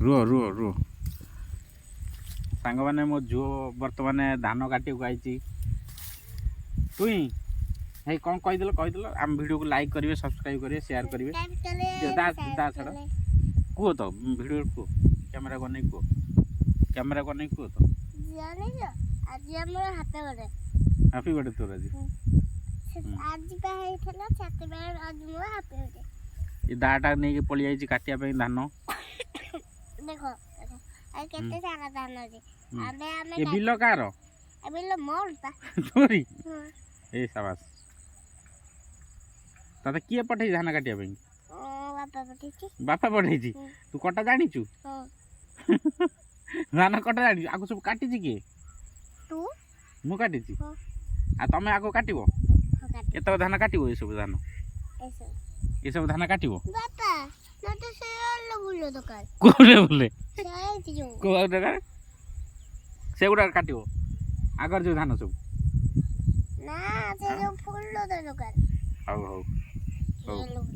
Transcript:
रुह रुह रुह सांग मैंने मो झुओ बर्तमान धान काटी आई तुई है कौन कहीदेल आम वीडियो को लाइक करेंगे सब्सक्राइब करेंगे शेयर करेंगे छाड़ कह तो वीडियो को कैमेरा को नहीं कैमेरा को नहीं कह तो हैप्पी बर्थडे तोर आज ये दाटा नहीं पलि आई काटिया धान देखो केते सारा धान अछि ये बिल कार बिल मोर ता तोरी ए शाबाश तते किए पठै धान काटिया बापा पठेछि बापा पठैछि तू कटा जानि छु धान कटा जानि आगु सब काटि छि के तू मु काटि छि आ तमे आगु काटिबो केतो धान काटिबो ए सब धान ए सब धान काटिबो बापा न तो से आलो बुलो दकान कोले बोले साइज जो को दरकार से गुडा काटिबो आगर जो धान सब ना से जो फूल दकान हौ हौ